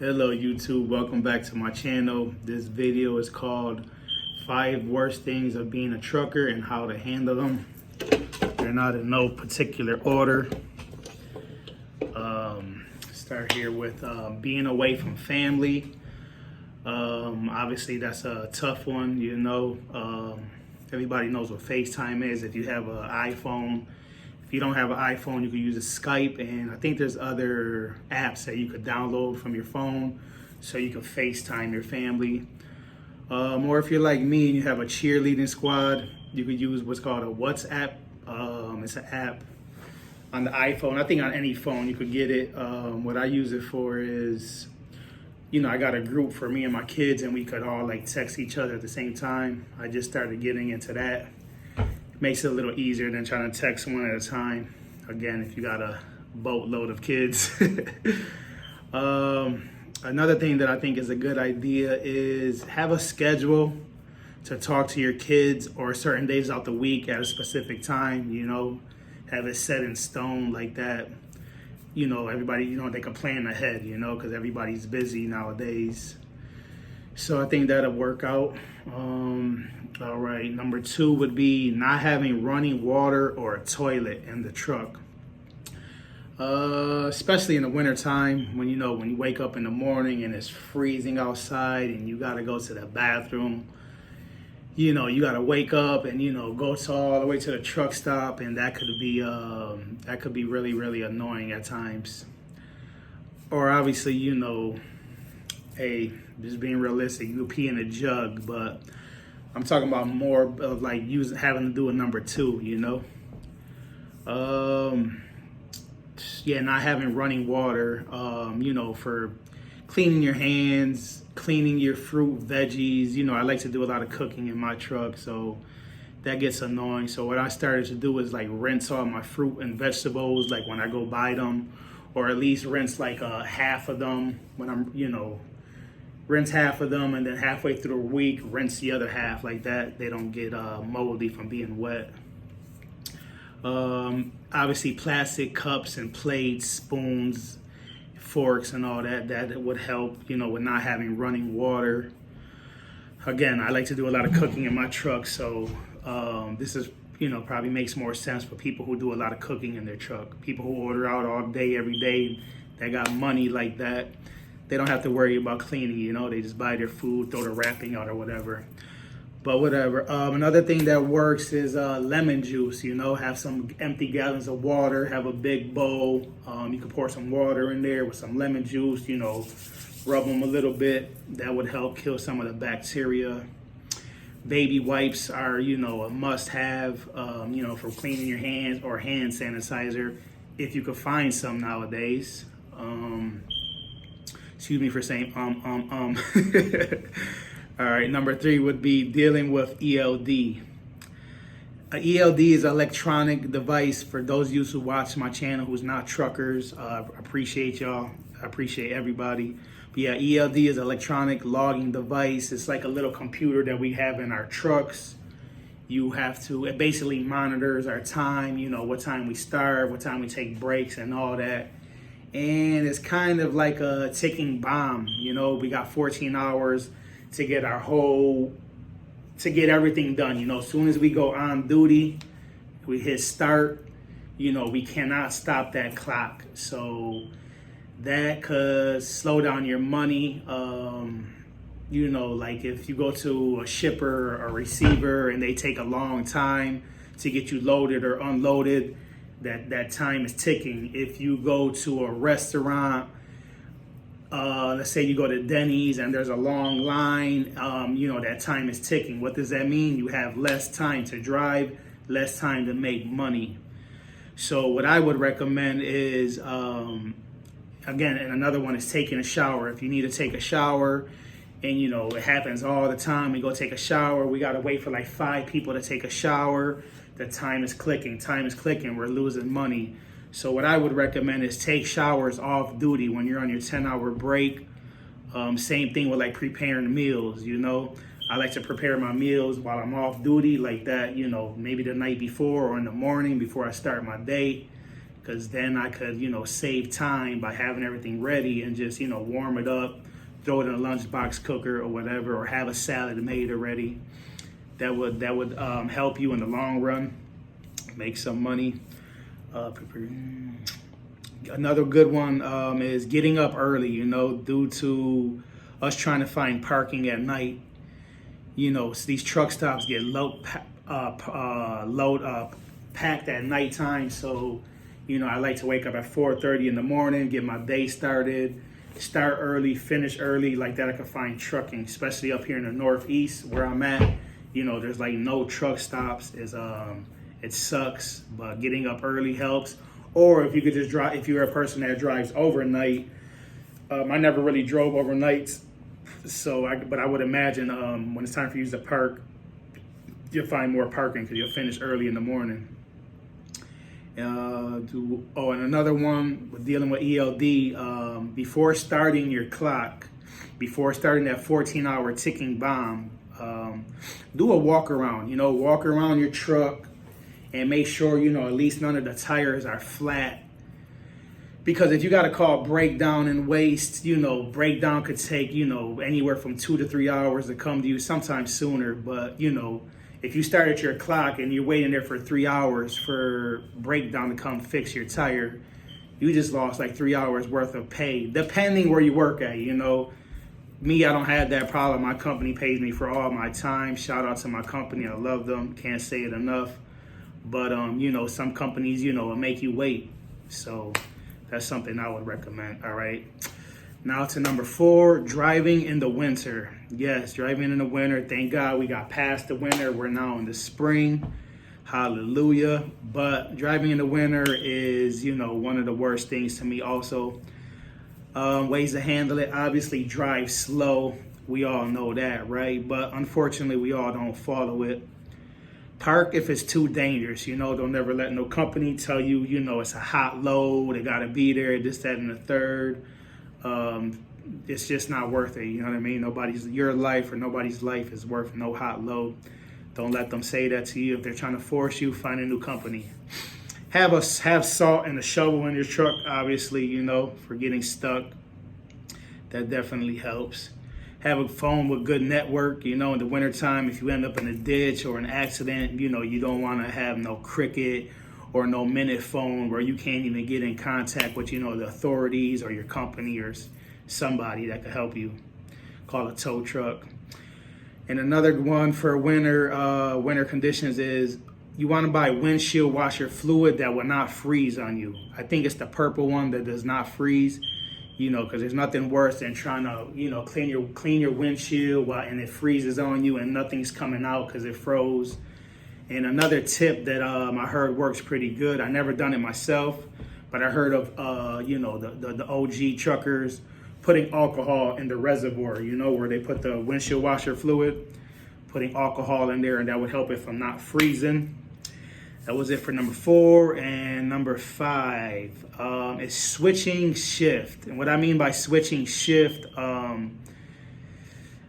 Hello YouTube, welcome back to my channel. This video is called 5 worst things of being a trucker and how to handle them. They're not in no particular order. Start here with being away from family. Obviously that's a tough one, you know. Everybody knows what FaceTime is. If you have an iPhone, if you don't have an iPhone, you can use a Skype, and I think there's other apps that you could download from your phone so you can FaceTime your family. Or if you're like me and you have a cheerleading squad, you could use what's called a WhatsApp. It's an app on the iPhone. I think on any phone you could get it. What I use it for is, you know, I got a group for me and my kids, and we could all like text each other at the same time. I just started getting into that. Makes it a little easier than trying to text one at a time. Again, if you got a boatload of kids. Another thing that I think is a good idea is have a schedule to talk to your kids, or certain days out the week at a specific time, you know, have it set in stone like that. You know, everybody, you know, they can plan ahead, you know, because everybody's busy nowadays. So I think that'll work out. All right, number 2 would be not having running water or a toilet in the truck. Especially in the wintertime, when you wake up in the morning and it's freezing outside and you gotta go to the bathroom. You know, you gotta wake up and, you know, go to all the way to the truck stop, and that could be really, really annoying at times. Or obviously, you know, hey, just being realistic, you pee in a jug, but I'm talking about more of like having to do a number 2, you know. Yeah, not having running water, you know, for cleaning your hands, cleaning your fruit, veggies. You know, I like to do a lot of cooking in my truck, so that gets annoying. So what I started to do is like rinse all my fruit and vegetables, like when I go buy them, or at least rinse like half of them when I'm, you know, rinse half of them, and then halfway through the week, rinse the other half like that. They don't get moldy from being wet. Obviously plastic cups and plates, spoons, forks and all that would help, you know, with not having running water. Again, I like to do a lot of cooking in my truck, so this is, you know, probably makes more sense for people who do a lot of cooking in their truck. People who order out all day, every day, that got money like that. They don't have to worry about cleaning, you know, they just buy their food, throw the wrapping out or whatever. But whatever. Another thing that works is lemon juice, you know, have some empty gallons of water, have a big bowl. You can pour some water in there with some lemon juice, you know, rub them a little bit. That would help kill some of the bacteria. Baby wipes are, you know, a must have, you know, for cleaning your hands, or hand sanitizer, if you could find some nowadays. Excuse me for saying All right, number 3 would be dealing with ELD. ELD is an electronic device. For those of you who watch my channel who's not truckers, appreciate y'all. I appreciate everybody. But yeah, ELD is an electronic logging device. It's like a little computer that we have in our trucks. You have to, it basically monitors our time, you know, what time we start, what time we take breaks and all that. And it's kind of like a ticking bomb, you know. We got 14 hours to get everything done, you know. As soon as we go on duty, we hit start, you know, we cannot stop that clock. So that could slow down your money. You know, like if you go to a shipper or a receiver and they take a long time to get you loaded or unloaded, that time is ticking. If you go to a restaurant, let's say you go to Denny's and there's a long line, you know, that time is ticking. What does that mean? You have less time to drive, less time to make money. So what I would recommend is, again, and another one is taking a shower. If you need to take a shower, and you know, it happens all the time, we go take a shower, we gotta wait for like 5 people to take a shower. The time is clicking, we're losing money. So what I would recommend is take showers off duty when you're on your 10-hour break. Same thing with like preparing meals, you know. I like to prepare my meals while I'm off duty like that, you know, maybe the night before or in the morning before I start my day. because then I could, save time by having everything ready and just, warm it up, throw it in a lunchbox cooker or whatever, or have a salad made already. That would help you in the long run, make some money. Another good one is getting up early, due to us trying to find parking at night. These truck stops get packed at nighttime. So, I like to wake up at 4:30 in the morning, get my day started, start early, finish early. Like that I can find trucking, especially up here in the Northeast where I'm at. There's like no truck stops. It sucks, but getting up early helps. Or if you could just drive, if you're a person that drives overnight. I never really drove overnight, but I would imagine when it's time for you to park, you'll find more parking because you'll finish early in the morning. And another one with dealing with ELD, before starting your clock, before starting that 14-hour ticking bomb, do a walk around. Walk around your truck and make sure, at least none of the tires are flat. Because if you got to call breakdown and waste, breakdown could take, anywhere from 2 to 3 hours to come to you, sometimes sooner. But, if you start at your clock and you're waiting there for 3 hours for breakdown to come fix your tire, you just lost like 3 hours worth of pay, depending where you work at. Me, I don't have that problem. My company pays me for all my time. Shout out to my company. I love them. Can't say it enough. But, some companies, will make you wait. So that's something I would recommend. All right. Now to number 4, driving in the winter. Yes, driving in the winter. Thank God we got past the winter. We're now in the spring. Hallelujah. But driving in the winter is, one of the worst things to me also. Ways to handle it. Obviously, drive slow. We all know that, right? But unfortunately, we all don't follow it. Park if it's too dangerous. Don't never let no company tell you, it's a hot load. They got to be there, this, that, and the third. It's just not worth it. You know what I mean? Your life or nobody's life is worth no hot load. Don't let them say that to you. If they're trying to force you, find a new company. Have salt and a shovel in your truck, obviously, for getting stuck. That definitely helps. Have a phone with good network, in the wintertime. If you end up in a ditch or an accident, you don't want to have no Cricket or no Minute phone where you can't even get in contact with, the authorities or your company or somebody that could help you. Call a tow truck. And another one for winter conditions is you want to buy windshield washer fluid that will not freeze on you. I think it's the purple one that does not freeze, because there's nothing worse than trying to, clean your windshield and it freezes on you and nothing's coming out because it froze. And another tip that I heard works pretty good. I never done it myself, but I heard of, the OG truckers putting alcohol in the reservoir, where they put the windshield washer fluid, putting alcohol in there, and that would help it from not freezing. That was it for number 4. And number 5 is switching shift. And what I mean by switching shift, all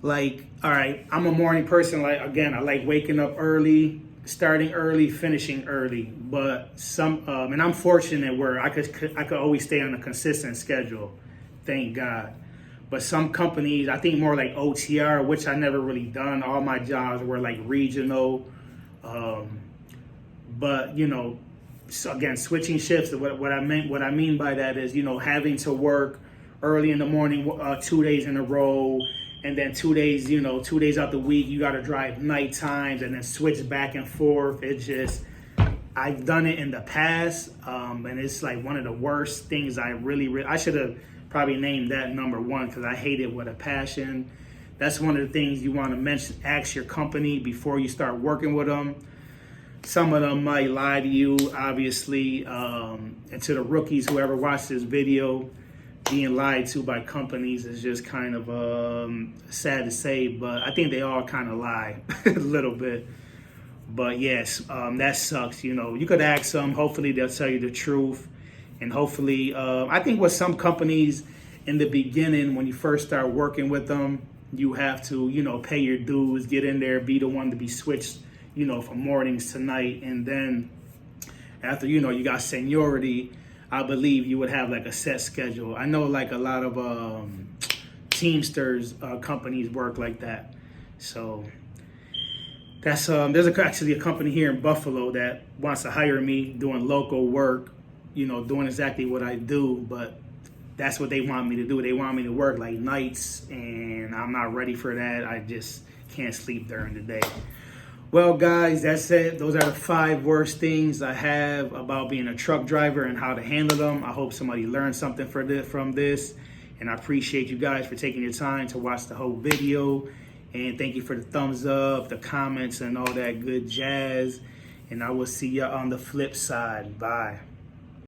right, I'm a morning person. I like waking up early, starting early, finishing early. But and I'm fortunate where I could always stay on a consistent schedule. Thank God. But some companies, I think more like OTR, which I never really done. All my jobs were like regional. But so again, switching shifts. What I mean by that is, having to work early in the morning, 2 days in a row, and then 2 days, 2 days out the week, you got to drive night times and then switch back and forth. I've done it in the past, and it's like one of the worst things. I should have probably named that number 1 because I hate it with a passion. That's one of the things you want to ask your company before you start working with them. Some of them might lie to you, obviously, and to the rookies, whoever watched this video, being lied to by companies is just kind of sad to say, but I think they all kind of lie a little bit. But yes, that sucks. You could ask them. Hopefully they'll tell you the truth. And hopefully, I think with some companies in the beginning, when you first start working with them, you have to, pay your dues, get in there, be the one to be switched, from mornings to night. And then after, you know, you got seniority, I believe you would have like a set schedule. I know like a lot of Teamsters companies work like that. So that's there's actually a company here in Buffalo that wants to hire me doing local work, you know, doing exactly what I do, but that's what they want me to do. They want me to work like nights, and I'm not ready for that. I just can't sleep during the day. Well, guys, that's it. Those are the 5 worst things I have about being a truck driver and how to handle them. I hope somebody learned something from this, and I appreciate you guys for taking your time to watch the whole video. And thank you for the thumbs up, the comments, and all that good jazz. And I will see you on the flip side. Bye.